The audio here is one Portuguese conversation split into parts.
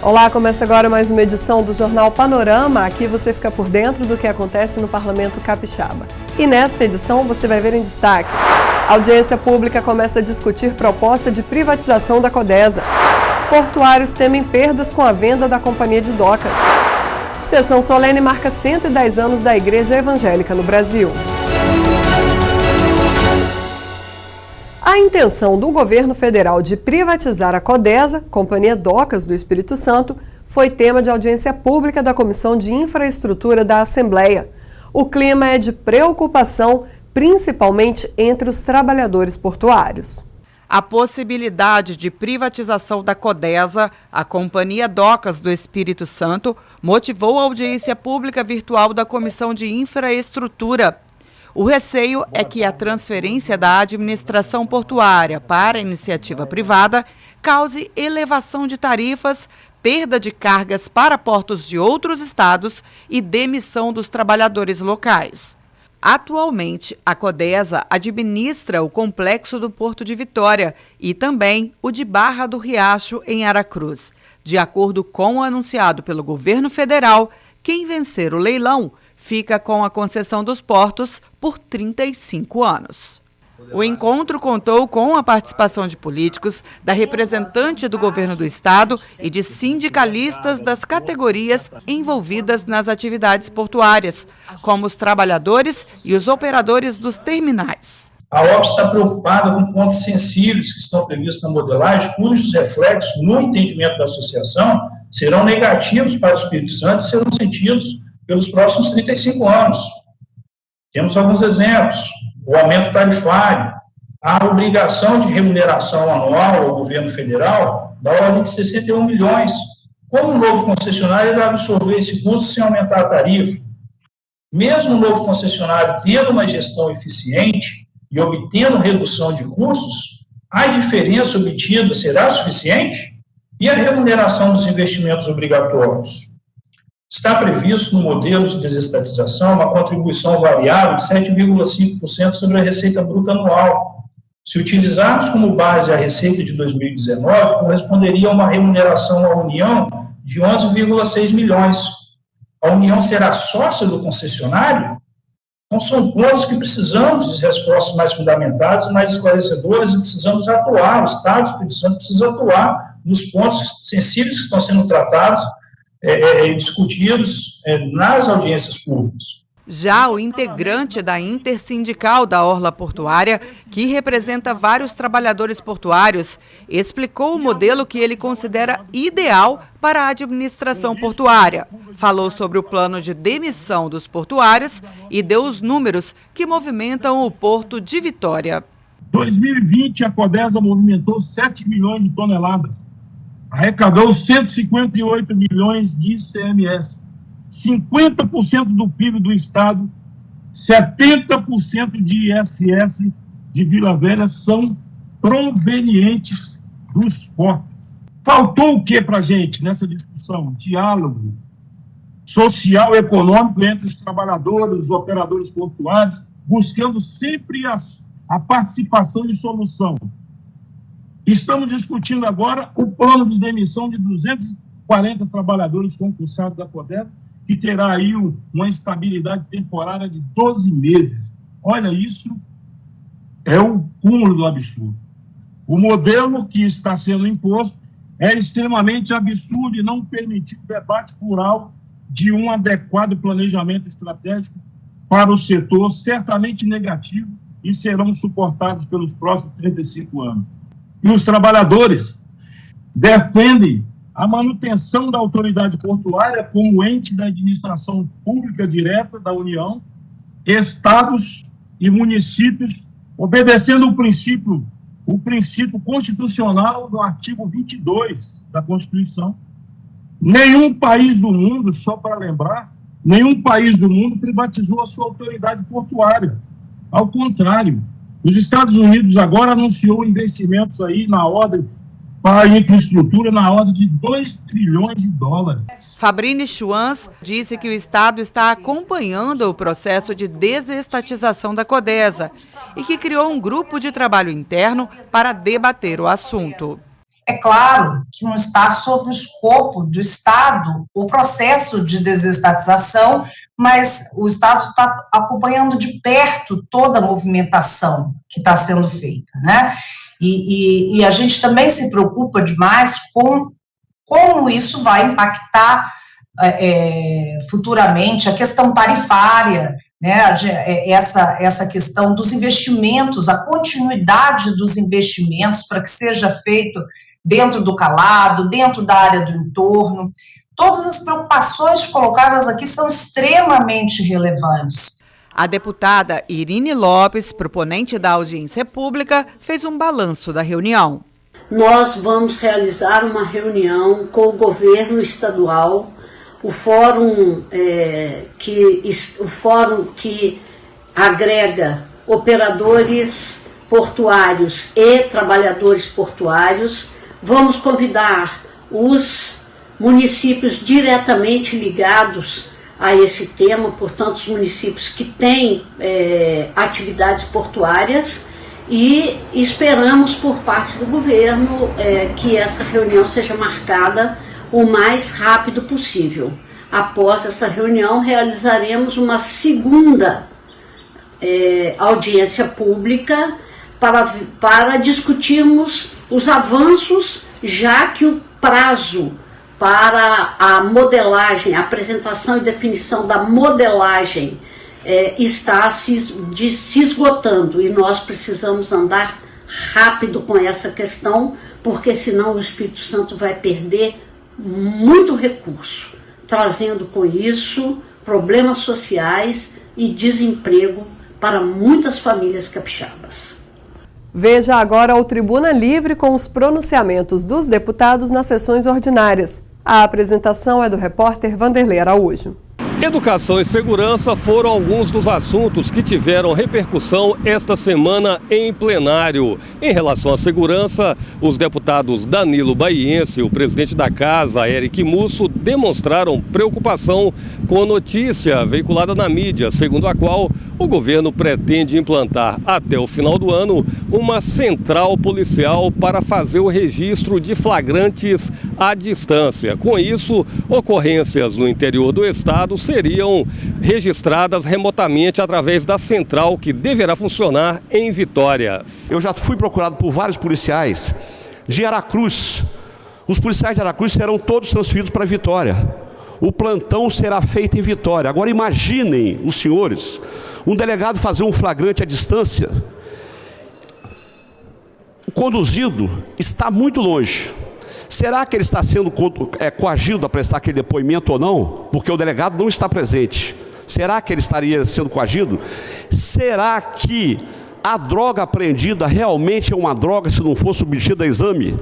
Olá, começa agora mais uma edição do Jornal Panorama. Aqui você fica por dentro do que acontece no Parlamento Capixaba. E nesta edição você vai ver em destaque: a audiência pública começa a discutir proposta de privatização da Codesa. Portuários temem perdas com a venda da Companhia de Docas. Sessão solene marca 110 anos da Igreja Evangélica no Brasil. A intenção do governo federal de privatizar a Codesa, Companhia Docas do Espírito Santo, foi tema de audiência pública da Comissão de Infraestrutura da Assembleia. O clima é de preocupação, principalmente entre os trabalhadores portuários. A possibilidade de privatização da Codesa, a Companhia Docas do Espírito Santo, motivou a audiência pública virtual da Comissão de Infraestrutura. O receio é que a transferência da administração portuária para a iniciativa privada cause elevação de tarifas, perda de cargas para portos de outros estados e demissão dos trabalhadores locais. Atualmente, a Codesa administra o complexo do Porto de Vitória e também o de Barra do Riacho, em Aracruz. De acordo com o anunciado pelo governo federal, quem vencer o leilão fica com a concessão dos portos por 35 anos. O encontro contou com a participação de políticos, da representante do governo do estado e de sindicalistas das categorias envolvidas nas atividades portuárias, como os trabalhadores e os operadores dos terminais. A OPS está preocupada com pontos sensíveis que estão previstos na modelagem, cujos reflexos, no entendimento da associação, serão negativos para o Espírito Santo e serão sentidos pelos próximos 35 anos. Temos alguns exemplos: o aumento tarifário, a obrigação de remuneração anual ao governo federal da ordem de 61 milhões. Como o novo concessionário irá absorver esse custo sem aumentar a tarifa? Mesmo o novo concessionário tendo uma gestão eficiente e obtendo redução de custos, a diferença obtida será suficiente? E a remuneração dos investimentos obrigatórios? Está previsto no modelo de desestatização uma contribuição variável de 7,5% sobre a receita bruta anual. Se utilizarmos como base a receita de 2019, corresponderia a uma remuneração à União de 11,6 milhões. A União será sócia do concessionário? Então, são pontos que precisamos de respostas mais fundamentadas, mais esclarecedoras, e precisamos atuar. O Estado do Espírito Santo precisa atuar nos pontos sensíveis que estão sendo tratados e discutidos nas audiências públicas. Já o integrante da Intersindical da Orla Portuária, que representa vários trabalhadores portuários, explicou o modelo que ele considera ideal para a administração portuária. Falou sobre o plano de demissão dos portuários e deu os números que movimentam o Porto de Vitória. Em 2020, a Codesa movimentou 7 milhões de toneladas. Arrecadou 158 milhões de ICMS, 50% do PIB do Estado, 70% de ISS de Vila Velha são provenientes dos portos. Faltou o que para a gente nessa discussão? Diálogo social e econômico entre os trabalhadores, os operadores portuários, buscando sempre a participação de solução. Estamos discutindo agora o plano de demissão de 240 trabalhadores concursados da Codesa, que terá aí uma estabilidade temporária de 12 meses. Olha, isso é o cúmulo do absurdo. O modelo que está sendo imposto é extremamente absurdo e não permitir o debate plural de um adequado planejamento estratégico para o setor, certamente negativo, e serão suportados pelos próximos 35 anos. E os trabalhadores defendem a manutenção da autoridade portuária como ente da administração pública direta da União, estados e municípios, obedecendo o princípio constitucional do artigo 22 da Constituição. Nenhum país do mundo, só para lembrar, nenhum país do mundo privatizou a sua autoridade portuária. Ao contrário, os Estados Unidos agora anunciou investimentos aí na ordem para a infraestrutura na ordem de 2 trilhões de dólares. Fabrini Schwanz disse que o Estado está acompanhando o processo de desestatização da Codesa e que criou um grupo de trabalho interno para debater o assunto. É claro que não está sob o escopo do Estado o processo de desestatização, mas o Estado está acompanhando de perto toda a movimentação que está sendo feita, né? E a gente também se preocupa demais com como isso vai impactar futuramente a questão tarifária, né, essa questão dos investimentos, a continuidade dos investimentos para que seja feito dentro do calado, dentro da área do entorno. Todas as preocupações colocadas aqui são extremamente relevantes. A deputada Irine Lopes, proponente da audiência pública, fez um balanço da reunião. Nós vamos realizar uma reunião com o governo estadual, o fórum que agrega operadores portuários e trabalhadores portuários. Vamos convidar os municípios diretamente ligados a esse tema, portanto, os municípios que têm atividades portuárias, e esperamos por parte do governo que essa reunião seja marcada o mais rápido possível. Após essa reunião, realizaremos uma segunda audiência pública para discutirmos os avanços, já que o prazo para a modelagem, a apresentação e definição da modelagem está se esgotando, e nós precisamos andar rápido com essa questão, porque senão o Espírito Santo vai perder muito recurso, trazendo com isso problemas sociais e desemprego para muitas famílias capixabas. Veja agora o Tribuna Livre com os pronunciamentos dos deputados nas sessões ordinárias. A apresentação é do repórter Vanderlei Araújo. Educação e segurança foram alguns dos assuntos que tiveram repercussão esta semana em plenário. Em relação à segurança, os deputados Danilo Baiense e o presidente da casa, Eric Musso, demonstraram preocupação com a notícia veiculada na mídia, segundo a qual o governo pretende implantar até o final do ano uma central policial para fazer o registro de flagrantes à distância. Com isso, ocorrências no interior do estado seriam registradas remotamente através da central que deverá funcionar em Vitória. Eu já fui procurado por vários policiais de Aracruz. Os policiais de Aracruz serão todos transferidos para Vitória. O plantão será feito em Vitória. Agora imaginem, os senhores, um delegado fazer um flagrante à distância. O conduzido está muito longe. Será que ele está sendo coagido a prestar aquele depoimento ou não? Porque o delegado não está presente. Será que ele estaria sendo coagido? Será que a droga apreendida realmente é uma droga se não for submetida a exame?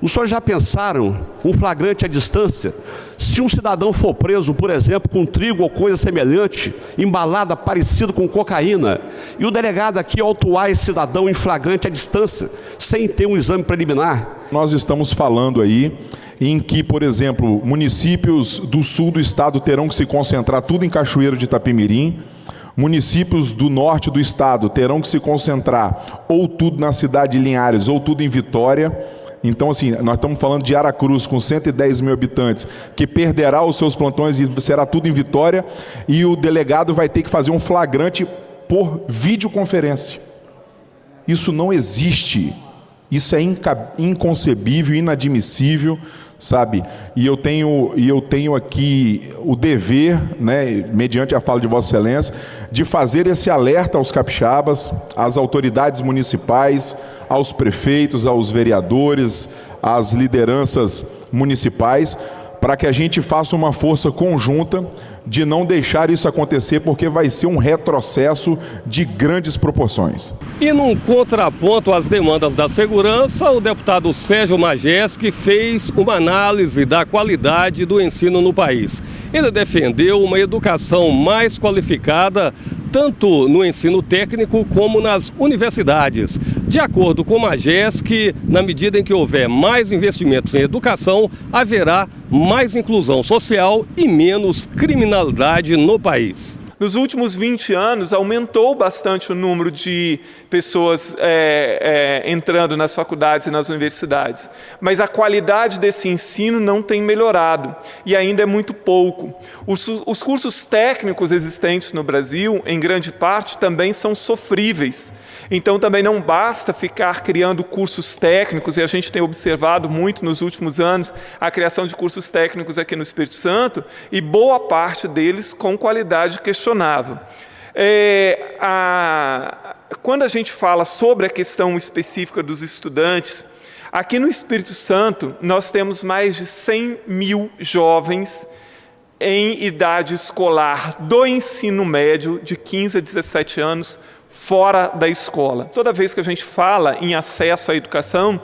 Os senhores já pensaram um flagrante à distância? Se um cidadão for preso, por exemplo, com trigo ou coisa semelhante, embalada parecida com cocaína, e o delegado aqui autuar esse cidadão em flagrante à distância, sem ter um exame preliminar? Nós estamos falando aí em que, por exemplo, municípios do sul do estado terão que se concentrar tudo em Cachoeiro de Itapemirim, municípios do norte do estado terão que se concentrar ou tudo na cidade de Linhares ou tudo em Vitória. Então, assim, nós estamos falando de Aracruz, com 110 mil habitantes, que perderá os seus plantões e será tudo em Vitória, e o delegado vai ter que fazer um flagrante por videoconferência. Isso não existe. Isso é inconcebível, inadmissível, sabe? E eu tenho aqui o dever, né, mediante a fala de Vossa Excelência, de fazer esse alerta aos capixabas, às autoridades municipais, aos prefeitos, aos vereadores, às lideranças municipais, para que a gente faça uma força conjunta de não deixar isso acontecer, porque vai ser um retrocesso de grandes proporções. E num contraponto às demandas da segurança, o deputado Sérgio Majeski fez uma análise da qualidade do ensino no país. Ele defendeu uma educação mais qualificada, tanto no ensino técnico como nas universidades. De acordo com Majeski, na medida em que houver mais investimentos em educação, haverá mais inclusão social e menos criminalidade no país. Nos últimos 20 anos, aumentou bastante o número de pessoas entrando nas faculdades e nas universidades, mas a qualidade desse ensino não tem melhorado e ainda é muito pouco. Os cursos técnicos existentes no Brasil, em grande parte, também são sofríveis. Então, também não basta ficar criando cursos técnicos, e a gente tem observado muito nos últimos anos a criação de cursos técnicos aqui no Espírito Santo, e boa parte deles com qualidade questionável. Quando a gente fala sobre a questão específica dos estudantes, aqui no Espírito Santo nós temos mais de 100 mil jovens em idade escolar do ensino médio, de 15 a 17 anos, fora da escola. Toda vez que a gente fala em acesso à educação,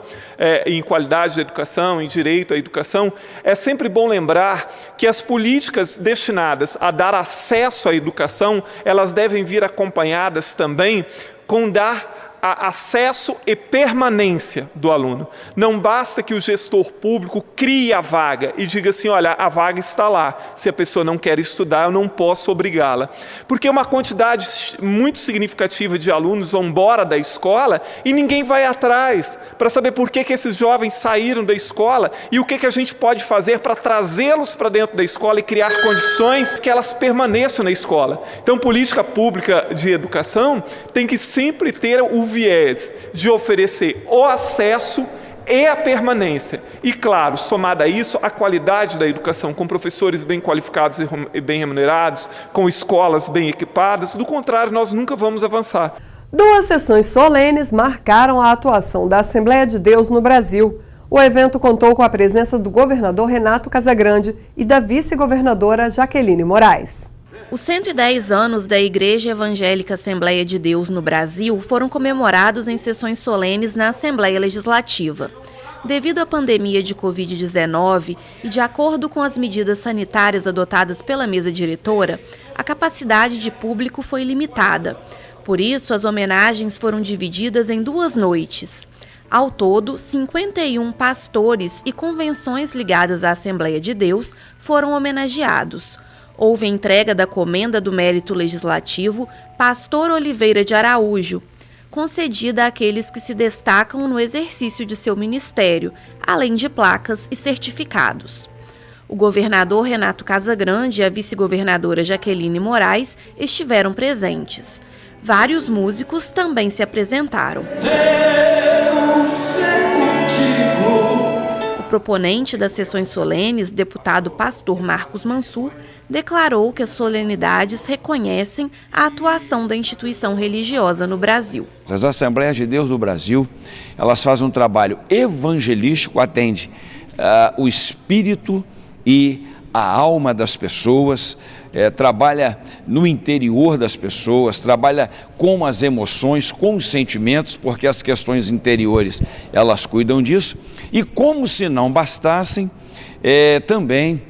em qualidade da educação, em direito à educação, é sempre bom lembrar que as políticas destinadas a dar acesso à educação, elas devem vir acompanhadas também com dar acesso e permanência do aluno. Não basta que o gestor público crie a vaga e diga assim, olha, a vaga está lá, se a pessoa não quer estudar, eu não posso obrigá-la. Porque uma quantidade muito significativa de alunos vão embora da escola e ninguém vai atrás para saber por que esses jovens saíram da escola e o que a gente pode fazer para trazê-los para dentro da escola e criar condições que elas permaneçam na escola. Então, política pública de educação tem que sempre ter o viés de oferecer o acesso e a permanência. E, claro, somada a isso, a qualidade da educação, com professores bem qualificados e bem remunerados, com escolas bem equipadas. Do contrário, nós nunca vamos avançar. 2 sessões solenes marcaram a atuação da Assembleia de Deus no Brasil. O evento contou com a presença do governador Renato Casagrande e da vice-governadora Jaqueline Moraes. Os 110 anos da Igreja Evangélica Assembleia de Deus no Brasil foram comemorados em sessões solenes na Assembleia Legislativa. Devido à pandemia de Covid-19 e de acordo com as medidas sanitárias adotadas pela mesa diretora, a capacidade de público foi limitada. Por isso, as homenagens foram divididas em 2 noites. Ao todo, 51 pastores e convenções ligadas à Assembleia de Deus foram homenageados. Houve a entrega da Comenda do Mérito Legislativo Pastor Oliveira de Araújo, concedida àqueles que se destacam no exercício de seu ministério, além de placas e certificados. O governador Renato Casagrande e a vice-governadora Jaqueline Moraes estiveram presentes. Vários músicos também se apresentaram. O proponente das sessões solenes, deputado pastor Marcos Mansur, declarou que as solenidades reconhecem a atuação da instituição religiosa no Brasil. As Assembleias de Deus do Brasil, elas fazem um trabalho evangelístico, atende o espírito e a alma das pessoas, trabalha no interior das pessoas, trabalha com as emoções, com os sentimentos, porque as questões interiores, elas cuidam disso, e como se não bastassem, também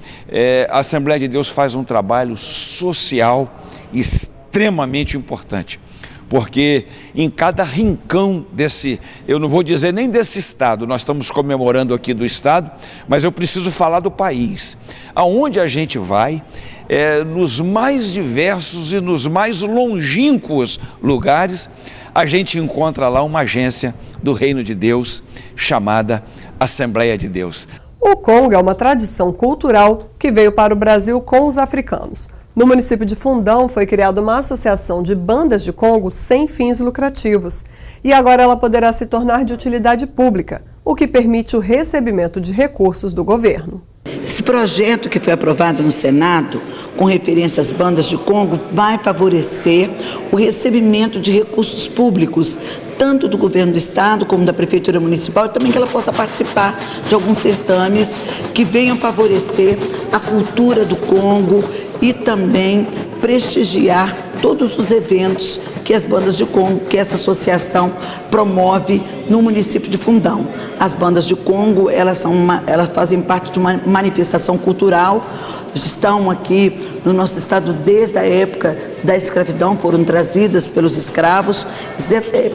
a Assembleia de Deus faz um trabalho social extremamente importante, porque em cada rincão desse, eu não vou dizer nem desse estado, nós estamos comemorando aqui do estado, mas eu preciso falar do país, aonde a gente vai, nos mais diversos e nos mais longínquos lugares, a gente encontra lá uma agência do Reino de Deus chamada Assembleia de Deus. O Congo é uma tradição cultural que veio para o Brasil com os africanos. No município de Fundão foi criada uma associação de bandas de Congo sem fins lucrativos. E agora ela poderá se tornar de utilidade pública, o que permite o recebimento de recursos do governo. Esse projeto que foi aprovado no Senado, com referência às bandas de Congo, vai favorecer o recebimento de recursos públicos, tanto do governo do estado como da prefeitura municipal, e também que ela possa participar de alguns certames que venham favorecer a cultura do Congo e também prestigiar todos os eventos que as bandas de Congo, que essa associação promove no município de Fundão. As bandas de Congo, elas fazem parte de uma manifestação cultural, estão aqui no nosso estado desde a época da escravidão, foram trazidas pelos escravos,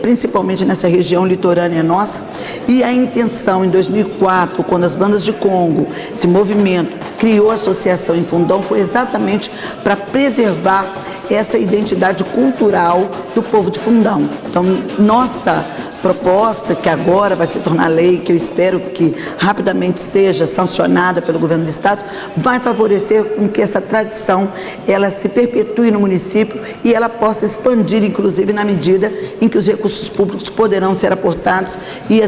principalmente nessa região litorânea nossa, e a intenção em 2004, quando as bandas de Congo, esse movimento, criou a associação em Fundão, foi exatamente para preservar essa identidade cultural do povo de Fundão. Então, nossa proposta, que agora vai se tornar lei, que eu espero que rapidamente seja sancionada pelo governo do estado, vai favorecer com que essa tradição ela se perpetue no município e ela possa expandir, inclusive na medida em que os recursos públicos poderão ser aportados e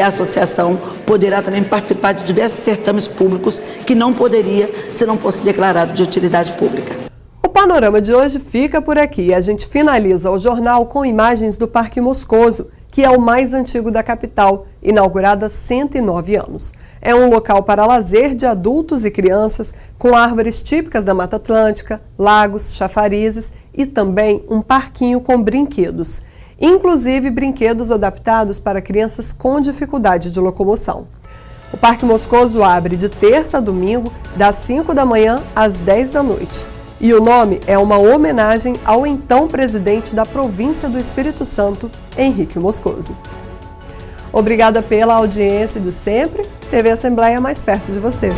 a associação poderá também participar de diversos certames públicos que não poderia se não fosse declarado de utilidade pública. O panorama de hoje fica por aqui. A gente finaliza o jornal com imagens do Parque Moscoso, que é o mais antigo da capital, inaugurado há 109 anos. É um local para lazer de adultos e crianças, com árvores típicas da Mata Atlântica, lagos, chafarizes e também um parquinho com brinquedos, inclusive brinquedos adaptados para crianças com dificuldade de locomoção. O Parque Moscoso abre de terça a domingo, das 5 da manhã às 10 da noite. E o nome é uma homenagem ao então presidente da província do Espírito Santo, Henrique Moscoso. Obrigada pela audiência de sempre. TV Assembleia mais perto de você.